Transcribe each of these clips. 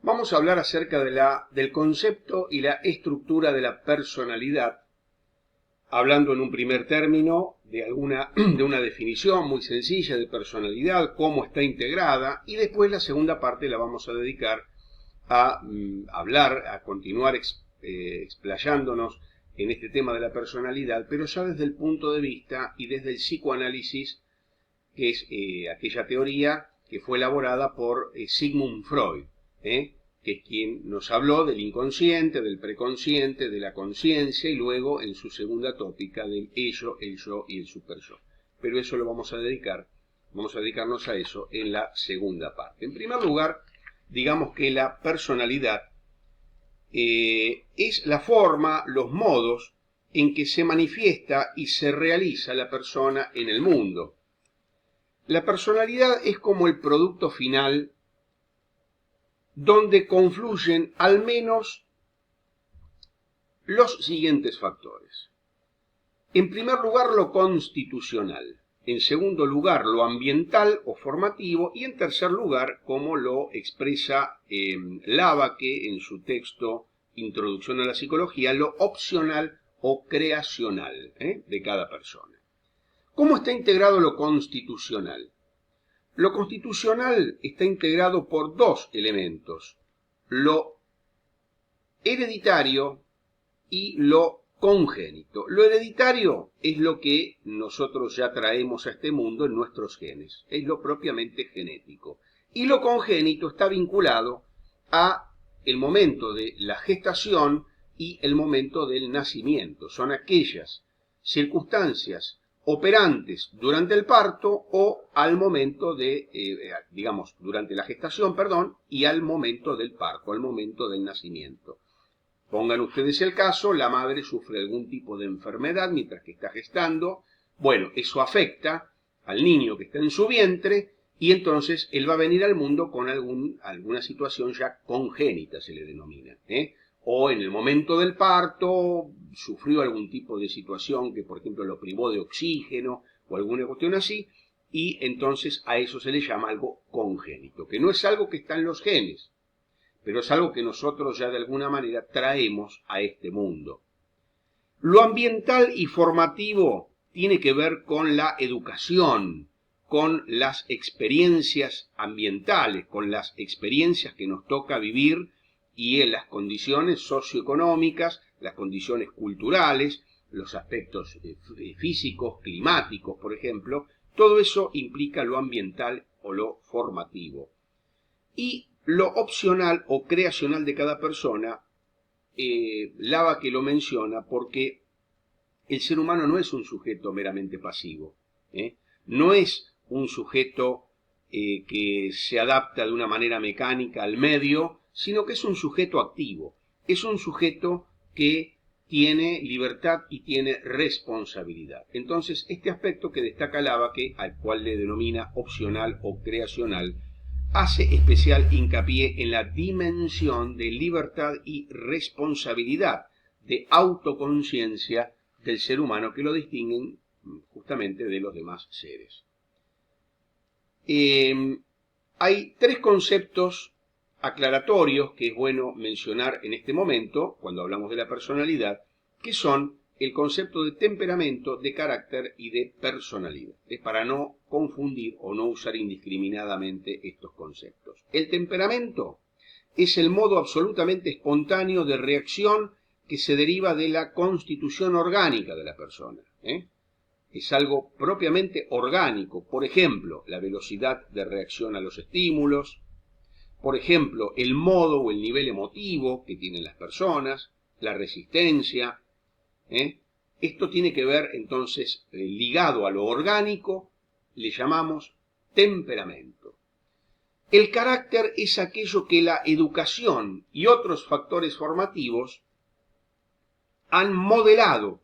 Vamos a hablar acerca del concepto y la estructura de la personalidad, hablando en un primer término de una definición muy sencilla de personalidad, cómo está integrada, y después la segunda parte la vamos a dedicar a hablar, a continuar explayándonos en este tema de la personalidad, pero ya desde el punto de vista y desde el psicoanálisis, que es aquella teoría que fue elaborada por Sigmund Freud, que es quien nos habló del inconsciente, del preconsciente, de la conciencia y luego en su segunda tópica del ello, el yo y el superyo. Pero eso lo vamos a dedicarnos a eso en la segunda parte. En primer lugar, digamos que la personalidad es la forma, los modos en que se manifiesta y se realiza la persona en el mundo. La personalidad es como el producto final donde confluyen al menos los siguientes factores. En primer lugar, lo constitucional. En segundo lugar, lo ambiental o formativo. Y en tercer lugar, como lo expresa Lavaque en su texto Introducción a la Psicología, lo opcional o creacional de cada persona. ¿Cómo está integrado lo constitucional? Lo constitucional está integrado por dos elementos, lo hereditario y lo congénito. Lo hereditario es lo que nosotros ya traemos a este mundo en nuestros genes, es lo propiamente genético. Y lo congénito está vinculado a el momento de la gestación y el momento del nacimiento. Son aquellas circunstancias operantes durante el parto o al momento de, durante la gestación, y al momento del parto, al momento del nacimiento. Pongan ustedes el caso, la madre sufre algún tipo de enfermedad mientras que está gestando. Bueno, eso afecta al niño que está en su vientre y entonces él va a venir al mundo con alguna situación ya congénita, se le denomina, o en el momento del parto sufrió algún tipo de situación que, por ejemplo, lo privó de oxígeno o alguna cuestión así, y entonces a eso se le llama algo congénito, que no es algo que está en los genes, pero es algo que nosotros ya de alguna manera traemos a este mundo. Lo ambiental y formativo tiene que ver con la educación, con las experiencias ambientales, con las experiencias que nos toca vivir y en las condiciones socioeconómicas, las condiciones culturales, los aspectos físicos, climáticos, por ejemplo. Todo eso implica lo ambiental o lo formativo. Y lo opcional o creacional de cada persona, Lavaque lo menciona porque el ser humano no es un sujeto meramente pasivo, no es un sujeto que se adapta de una manera mecánica al medio, sino que es un sujeto activo, es un sujeto que tiene libertad y tiene responsabilidad. Entonces, este aspecto que destaca Lavaque, al cual le denomina opcional o creacional, hace especial hincapié en la dimensión de libertad y responsabilidad, de autoconciencia del ser humano que lo distinguen justamente de los demás seres. Hay tres conceptos aclaratorios que es bueno mencionar en este momento, cuando hablamos de la personalidad, que son el concepto de temperamento, de carácter y de personalidad. Es para no confundir o no usar indiscriminadamente estos conceptos. El temperamento es el modo absolutamente espontáneo de reacción que se deriva de la constitución orgánica de la persona. Es algo propiamente orgánico. Por ejemplo, la velocidad de reacción a los estímulos. Por ejemplo, el modo o el nivel emotivo que tienen las personas, la resistencia. Esto tiene que ver, entonces, ligado a lo orgánico, le llamamos temperamento. El carácter es aquello que la educación y otros factores formativos han modelado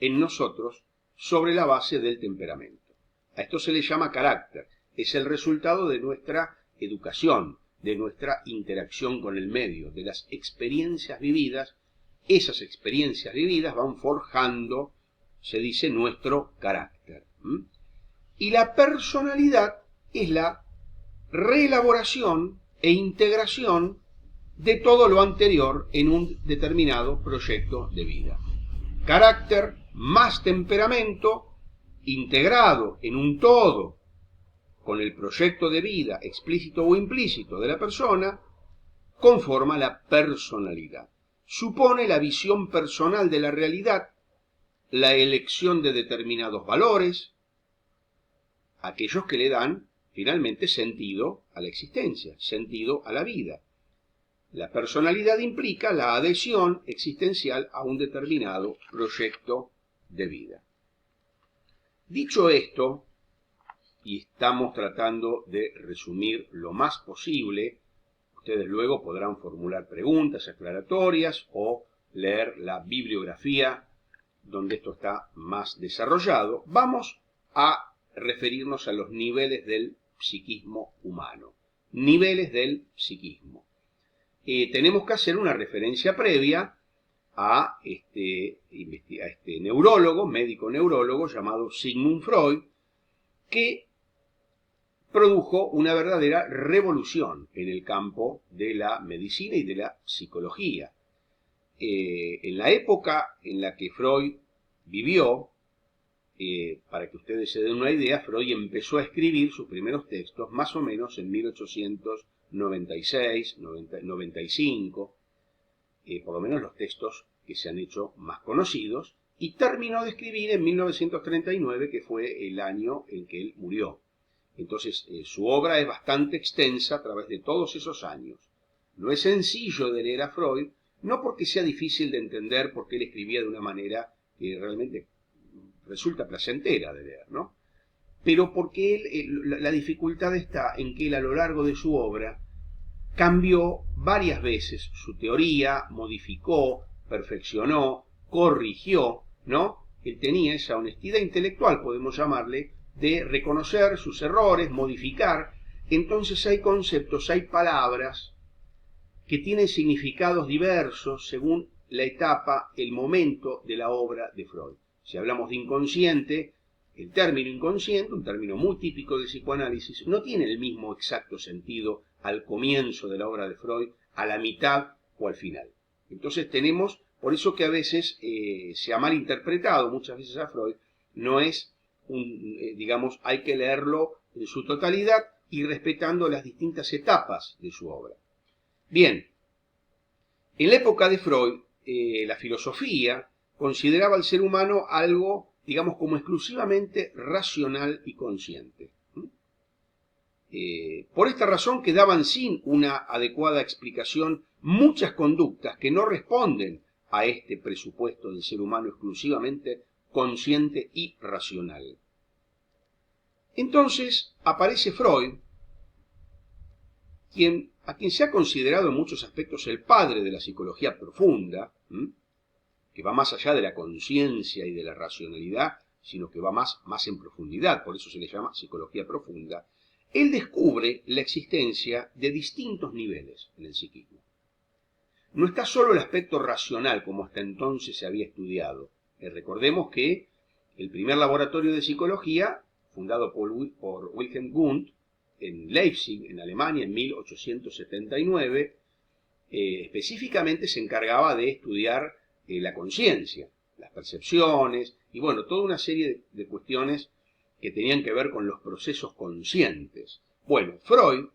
en nosotros sobre la base del temperamento. A esto se le llama carácter. Es el resultado de nuestra educación, de nuestra interacción con el medio, de las experiencias vividas. Esas experiencias vividas van forjando, se dice, nuestro carácter. Y la personalidad es la reelaboración e integración de todo lo anterior en un determinado proyecto de vida. Carácter más temperamento integrado en un todo con el proyecto de vida explícito o implícito de la persona conforma la personalidad. Supone la visión personal de la realidad, la elección de determinados valores, aquellos que le dan finalmente sentido a la existencia, sentido a la vida. La personalidad implica la adhesión existencial a un determinado proyecto de vida. Dicho esto, y estamos tratando de resumir lo más posible, ustedes luego podrán formular preguntas aclaratorias o leer la bibliografía donde esto está más desarrollado. Vamos a referirnos a los niveles del psiquismo humano. Niveles del psiquismo. Tenemos que hacer una referencia previa a este neurólogo, médico neurólogo llamado Sigmund Freud, que produjo una verdadera revolución en el campo de la medicina y de la psicología. En la época en la que Freud vivió, para que ustedes se den una idea, Freud empezó a escribir sus primeros textos más o menos en 1896, 95, por lo menos los textos que se han hecho más conocidos, y terminó de escribir en 1939, que fue el año en que él murió. Entonces, su obra es bastante extensa a través de todos esos años. No es sencillo de leer a Freud, no porque sea difícil de entender, porque él escribía de una manera que realmente resulta placentera de leer, ¿no? Pero porque la dificultad está en que él a lo largo de su obra cambió varias veces su teoría, modificó, perfeccionó, corrigió, ¿no? Él tenía esa honestidad intelectual, podemos llamarle, de reconocer sus errores, modificar. Entonces hay conceptos, hay palabras que tienen significados diversos según la etapa, el momento de la obra de Freud. Si hablamos de inconsciente, el término inconsciente, un término muy típico del psicoanálisis, no tiene el mismo exacto sentido al comienzo de la obra de Freud, a la mitad o al final. Entonces tenemos, por eso que a veces se ha malinterpretado muchas veces a Freud, no es digamos, hay que leerlo en su totalidad y respetando las distintas etapas de su obra. Bien, en la época de Freud, la filosofía consideraba al ser humano algo, digamos, como exclusivamente racional y consciente. Por esta razón quedaban sin una adecuada explicación muchas conductas que no responden a este presupuesto del ser humano exclusivamente consciente y racional. Entonces aparece Freud, a quien se ha considerado en muchos aspectos el padre de la psicología profunda, que va más allá de la conciencia y de la racionalidad, sino que va más en profundidad, por eso se le llama psicología profunda. Él descubre la existencia de distintos niveles en el psiquismo. No está solo el aspecto racional, como hasta entonces se había estudiado. Recordemos que el primer laboratorio de psicología, fundado por Wilhelm Wundt, en Leipzig, en Alemania, en 1879, específicamente se encargaba de estudiar la conciencia, las percepciones, y bueno, toda una serie de cuestiones que tenían que ver con los procesos conscientes. Bueno, Freud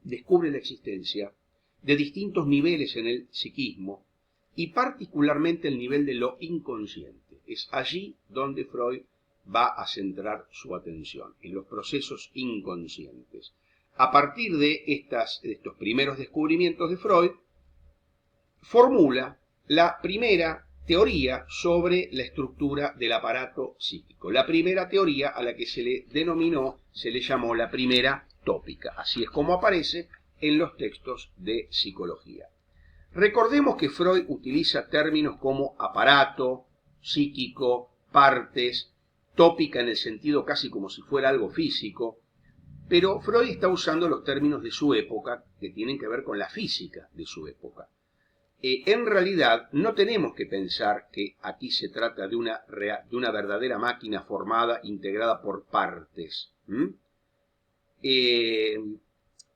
descubre la existencia de distintos niveles en el psiquismo y particularmente el nivel de lo inconsciente. Es allí donde Freud va a centrar su atención, en los procesos inconscientes. A partir de estos primeros descubrimientos de Freud, formula la primera teoría sobre la estructura del aparato psíquico. La primera teoría a la que se le llamó la primera tópica. Así es como aparece en los textos de psicología. Recordemos que Freud utiliza términos como aparato, psíquico, partes, tópica en el sentido casi como si fuera algo físico, pero Freud está usando los términos de su época que tienen que ver con la física de su época. En realidad no tenemos que pensar que aquí se trata de una verdadera máquina formada, integrada por partes.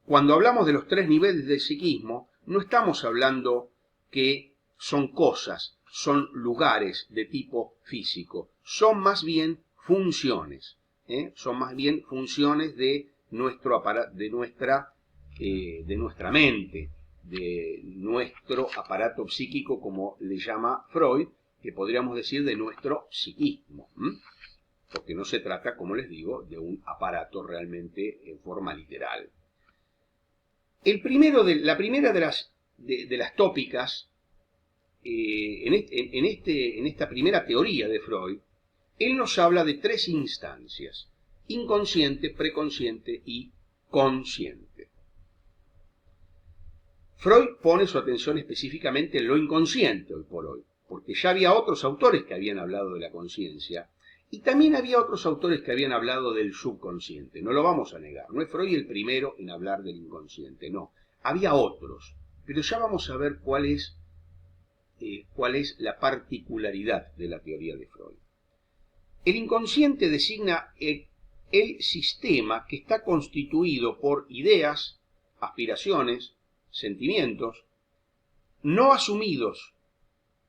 Cuando hablamos de los tres niveles del psiquismo, no estamos hablando que son cosas, son lugares de tipo físico, son más bien funciones, son más bien funciones de nuestro de nuestra mente, de nuestro aparato psíquico, como le llama Freud, que podríamos decir de nuestro psiquismo, porque no se trata, como les digo, de un aparato realmente en forma literal. La primera de las tópicas, en esta primera teoría de Freud, él nos habla de tres instancias: inconsciente, preconsciente y consciente. Freud pone su atención específicamente en lo inconsciente hoy por hoy, porque ya había otros autores que habían hablado de la conciencia, y también había otros autores que habían hablado del subconsciente, no lo vamos a negar, no es Freud el primero en hablar del inconsciente, no, había otros, pero ya vamos a ver cuál es la particularidad de la teoría de Freud. El inconsciente designa el sistema que está constituido por ideas, aspiraciones, sentimientos no asumidos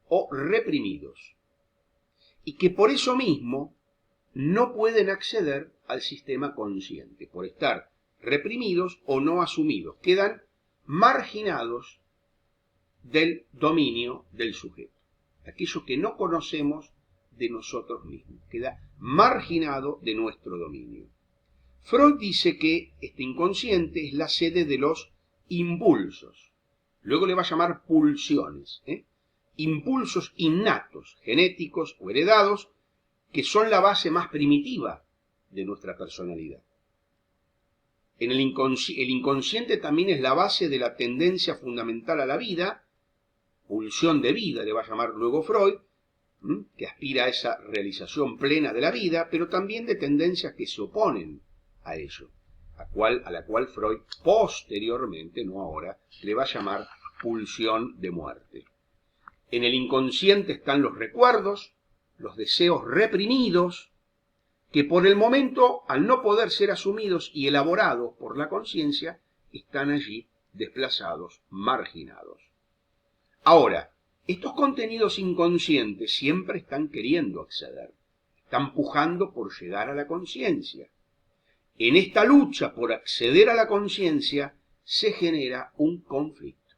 o reprimidos, y que por eso mismo no pueden acceder al sistema consciente, por estar reprimidos o no asumidos, quedan marginados del dominio del sujeto. Aquello que no conocemos de nosotros mismos, queda marginado de nuestro dominio. Freud dice que este inconsciente es la sede de los impulsos, luego le va a llamar pulsiones, impulsos innatos, genéticos o heredados, que son la base más primitiva de nuestra personalidad. El inconsciente también es la base de la tendencia fundamental a la vida, pulsión de vida le va a llamar luego Freud, que aspira a esa realización plena de la vida, pero también de tendencias que se oponen a ello, a la cual Freud posteriormente, no ahora, le va a llamar pulsión de muerte. En el inconsciente están los recuerdos, los deseos reprimidos, que por el momento, al no poder ser asumidos y elaborados por la conciencia, están allí desplazados, marginados. Ahora, estos contenidos inconscientes siempre están queriendo acceder, están pujando por llegar a la conciencia. En esta lucha por acceder a la conciencia se genera un conflicto.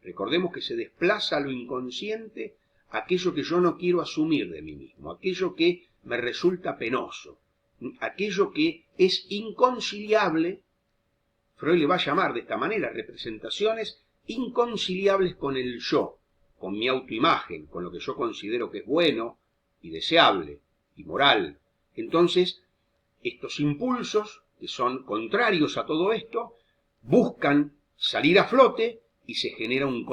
Recordemos que se desplaza a lo inconsciente aquello que yo no quiero asumir de mí mismo, aquello que me resulta penoso, aquello que es inconciliable. Freud le va a llamar de esta manera representaciones inconciliables con el yo, con mi autoimagen, con lo que yo considero que es bueno y deseable y moral. Entonces, estos impulsos, que son contrarios a todo esto, buscan salir a flote y se genera un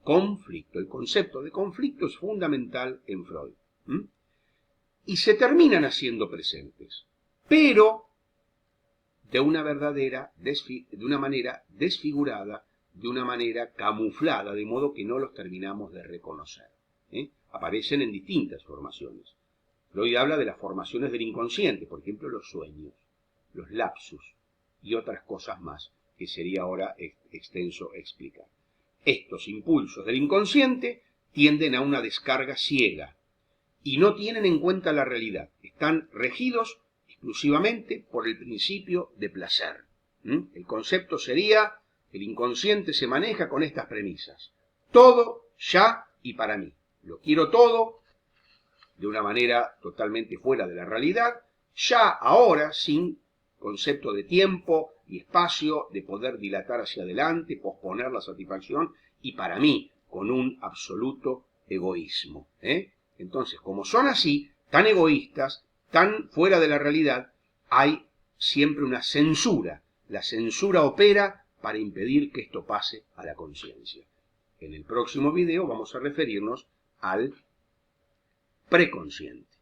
conflicto. El concepto de conflicto es fundamental en Freud. Y se terminan haciendo presentes, pero de una manera desfigurada, de una manera camuflada, de modo que no los terminamos de reconocer. Aparecen en distintas formaciones. Freud habla de las formaciones del inconsciente, por ejemplo, los sueños, los lapsus y otras cosas más, que sería ahora extenso explicar. Estos impulsos del inconsciente tienden a una descarga ciega y no tienen en cuenta la realidad. Están regidos exclusivamente por el principio de placer. El concepto sería: el inconsciente se maneja con estas premisas: todo, ya y para mí. Lo quiero todo, de una manera totalmente fuera de la realidad, ya ahora, sin concepto de tiempo y espacio, de poder dilatar hacia adelante, posponer la satisfacción, y para mí, con un absoluto egoísmo. Entonces, como son así, tan egoístas, tan fuera de la realidad, hay siempre una censura. La censura opera para impedir que esto pase a la conciencia. En el próximo video vamos a referirnos al preconsciente.